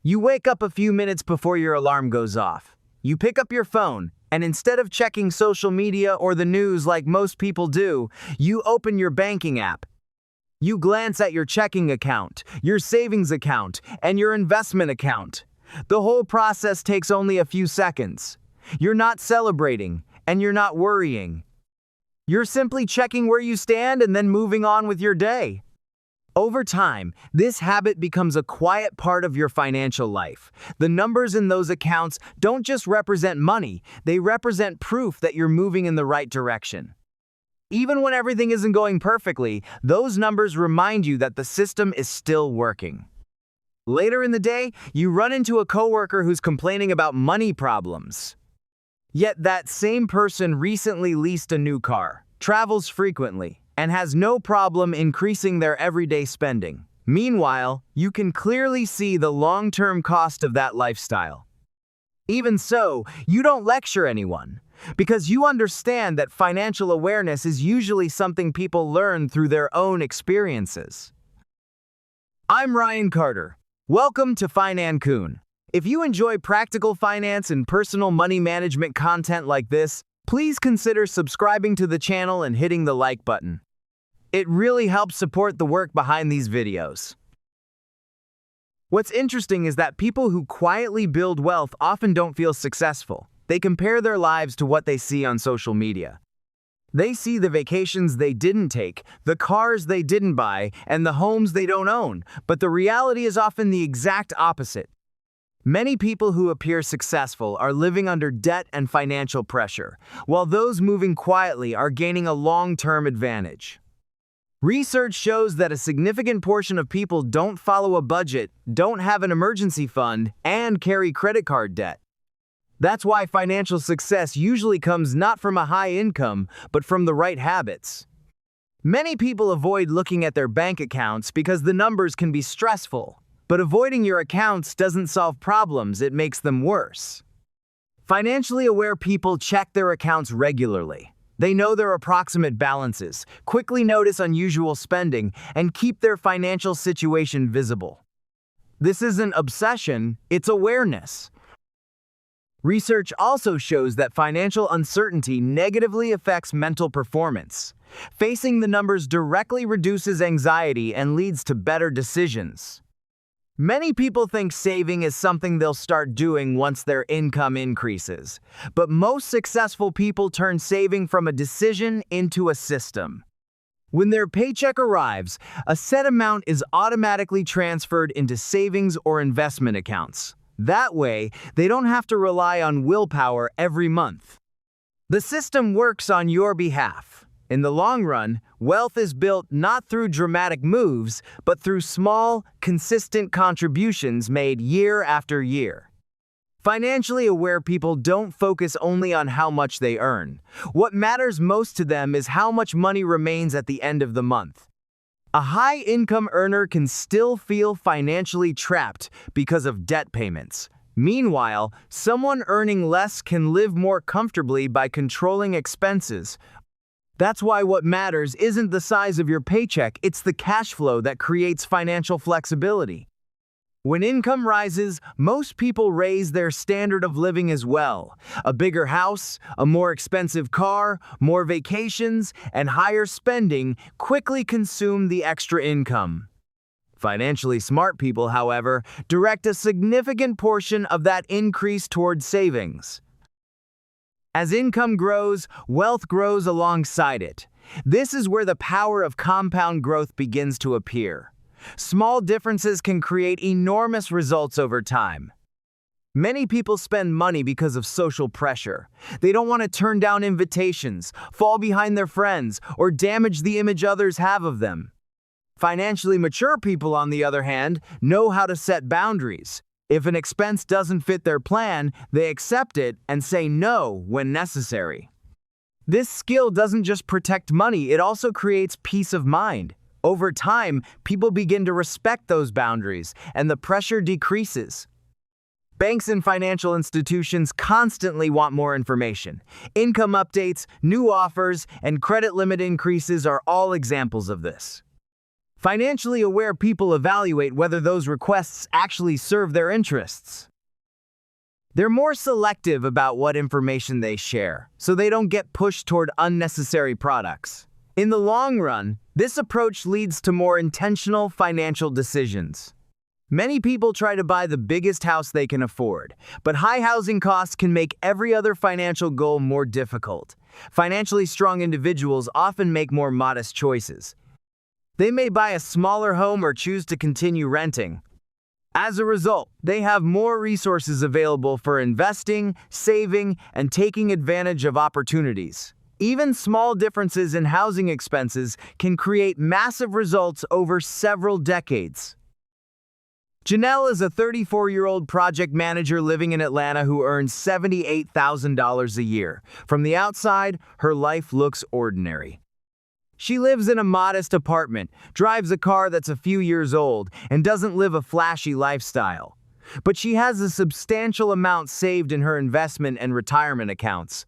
You wake up a few minutes before your alarm goes off. You pick up your phone, and instead of checking social media or the news like most people do, you open your banking app. You glance at your checking account, your savings account, and your investment account. The whole process takes only a few seconds. You're not celebrating, and you're not worrying. You're simply checking where you stand and then moving on with your day. Over time, this habit becomes a quiet part of your financial life. The numbers in those accounts don't just represent money, they represent proof that you're moving in the right direction. Even when everything isn't going perfectly, those numbers remind you that the system is still working. Later in the day, you run into a coworker who's complaining about money problems. Yet that same person recently leased a new car, travels frequently, and has no problem increasing their everyday spending. Meanwhile, you can clearly see the long-term cost of that lifestyle. Even so, you don't lecture anyone, because you understand that financial awareness is usually something people learn through their own experiences. I'm Ryan Carter. Welcome to Financoon. If you enjoy practical finance and personal money management content like this, please consider subscribing to the channel and hitting the like button. It really helps support the work behind these videos. What's interesting is that people who quietly build wealth often don't feel successful. They compare their lives to what they see on social media. They see the vacations they didn't take, the cars they didn't buy, and the homes they don't own, but the reality is often the exact opposite. Many people who appear successful are living under debt and financial pressure, while those moving quietly are gaining a long-term advantage. Research shows that a significant portion of people don't follow a budget, don't have an emergency fund, and carry credit card debt. That's why financial success usually comes not from a high income, but from the right habits. Many people avoid looking at their bank accounts because the numbers can be stressful. But avoiding your accounts doesn't solve problems, it makes them worse. Financially aware people check their accounts regularly. They know their approximate balances, quickly notice unusual spending, and keep their financial situation visible. This isn't obsession, it's awareness. Research also shows that financial uncertainty negatively affects mental performance. Facing the numbers directly reduces anxiety and leads to better decisions. Many people think saving is something they'll start doing once their income increases, but most successful people turn saving from a decision into a system. When their paycheck arrives, a set amount is automatically transferred into savings or investment accounts. That way, they don't have to rely on willpower every month. The system works on your behalf. In the long run, wealth is built not through dramatic moves, but through small, consistent contributions made year after year. Financially aware people don't focus only on how much they earn. What matters most to them is how much money remains at the end of the month. A high-income earner can still feel financially trapped because of debt payments. Meanwhile, someone earning less can live more comfortably by controlling expenses. That's why what matters isn't the size of your paycheck, it's the cash flow that creates financial flexibility. When income rises, most people raise their standard of living as well. A bigger house, a more expensive car, more vacations, and higher spending quickly consume the extra income. Financially smart people, however, direct a significant portion of that increase toward savings. As income grows, wealth grows alongside it. This is where the power of compound growth begins to appear. Small differences can create enormous results over time. Many people spend money because of social pressure. They don't want to turn down invitations, fall behind their friends, or damage the image others have of them. Financially mature people, on the other hand, know how to set boundaries. If an expense doesn't fit their plan, they accept it and say no when necessary. This skill doesn't just protect money, it also creates peace of mind. Over time, people begin to respect those boundaries, and the pressure decreases. Banks and financial institutions constantly want more information. Income updates, new offers, and credit limit increases are all examples of this. Financially aware people evaluate whether those requests actually serve their interests. They're more selective about what information they share, so they don't get pushed toward unnecessary products. In the long run, this approach leads to more intentional financial decisions. Many people try to buy the biggest house they can afford, but high housing costs can make every other financial goal more difficult. Financially strong individuals often make more modest choices. They may buy a smaller home or choose to continue renting. As a result, they have more resources available for investing, saving, and taking advantage of opportunities. Even small differences in housing expenses can create massive results over several decades. Janelle is a 34-year-old project manager living in Atlanta who earns $78,000 a year. From the outside, her life looks ordinary. She lives in a modest apartment, drives a car that's a few years old, and doesn't live a flashy lifestyle. But she has a substantial amount saved in her investment and retirement accounts.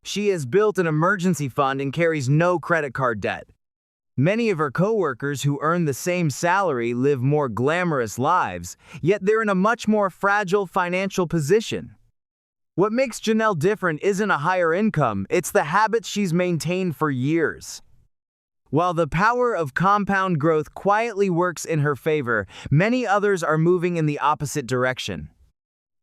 She has built an emergency fund and carries no credit card debt. Many of her coworkers who earn the same salary live more glamorous lives, yet they're in a much more fragile financial position. What makes Janelle different isn't a higher income, it's the habits she's maintained for years. While the power of compound growth quietly works in her favor, many others are moving in the opposite direction.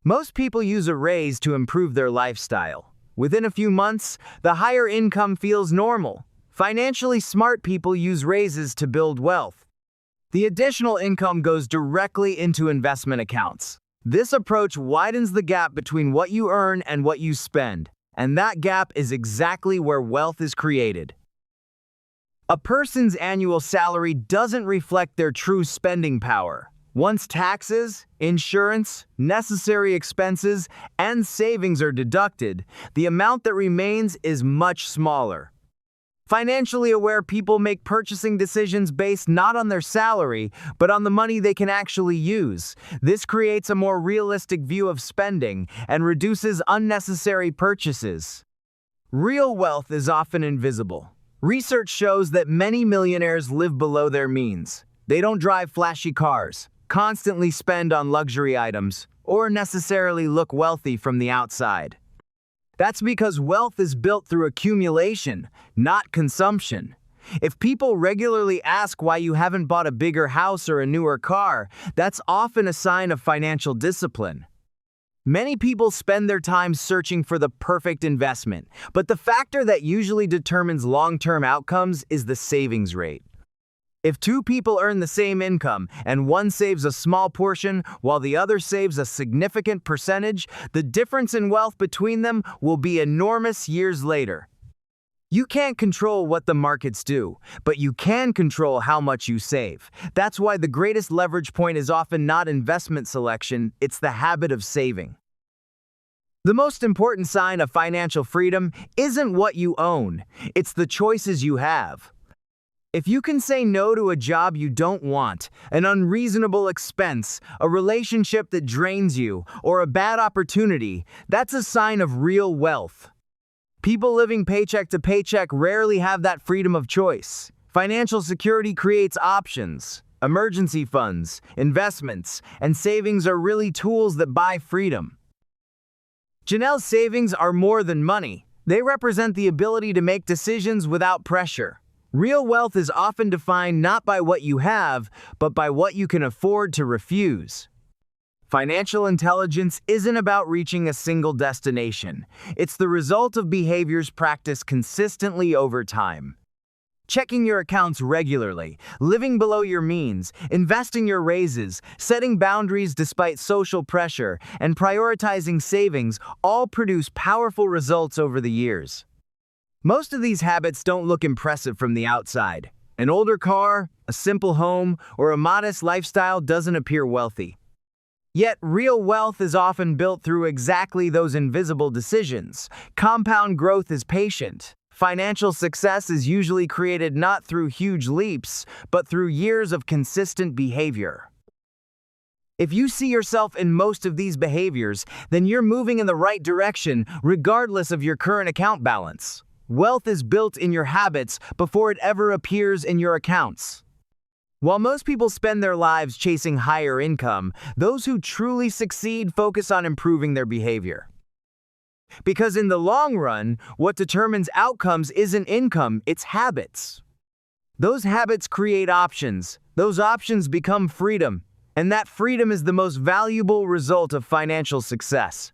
Most people use a raise to improve their lifestyle. Within a few months, the higher income feels normal. Financially smart people use raises to build wealth. The additional income goes directly into investment accounts. This approach widens the gap between what you earn and what you spend, and that gap is exactly where wealth is created. A person's annual salary doesn't reflect their true spending power. Once taxes, insurance, necessary expenses, and savings are deducted, the amount that remains is much smaller. Financially aware people make purchasing decisions based not on their salary, but on the money they can actually use. This creates a more realistic view of spending and reduces unnecessary purchases. Real wealth is often invisible. Research shows that many millionaires live below their means. They don't drive flashy cars, constantly spend on luxury items, or necessarily look wealthy from the outside. That's because wealth is built through accumulation, not consumption. If people regularly ask why you haven't bought a bigger house or a newer car, that's often a sign of financial discipline. Many people spend their time searching for the perfect investment, but the factor that usually determines long-term outcomes is the savings rate. If two people earn the same income and one saves a small portion while the other saves a significant percentage, the difference in wealth between them will be enormous years later. You can't control what the markets do, but you can control how much you save. That's why the greatest leverage point is often not investment selection, it's the habit of saving. The most important sign of financial freedom isn't what you own, it's the choices you have. If you can say no to a job you don't want, an unreasonable expense, a relationship that drains you, or a bad opportunity, that's a sign of real wealth. People living paycheck to paycheck rarely have that freedom of choice. Financial security creates options. Emergency funds, investments, and savings are really tools that buy freedom. Janelle's savings are more than money. They represent the ability to make decisions without pressure. Real wealth is often defined not by what you have, but by what you can afford to refuse. Financial intelligence isn't about reaching a single destination. It's the result of behaviors practiced consistently over time. Checking your accounts regularly, living below your means, investing your raises, setting boundaries despite social pressure, and prioritizing savings all produce powerful results over the years. Most of these habits don't look impressive from the outside. An older car, a simple home, or a modest lifestyle doesn't appear wealthy. Yet, real wealth is often built through exactly those invisible decisions. Compound growth is patient. Financial success is usually created not through huge leaps, but through years of consistent behavior. If you see yourself in most of these behaviors, then you're moving in the right direction, regardless of your current account balance. Wealth is built in your habits before it ever appears in your accounts. While most people spend their lives chasing higher income, those who truly succeed focus on improving their behavior. Because in the long run, what determines outcomes isn't income, it's habits. Those habits create options. Those options become freedom. And that freedom is the most valuable result of financial success.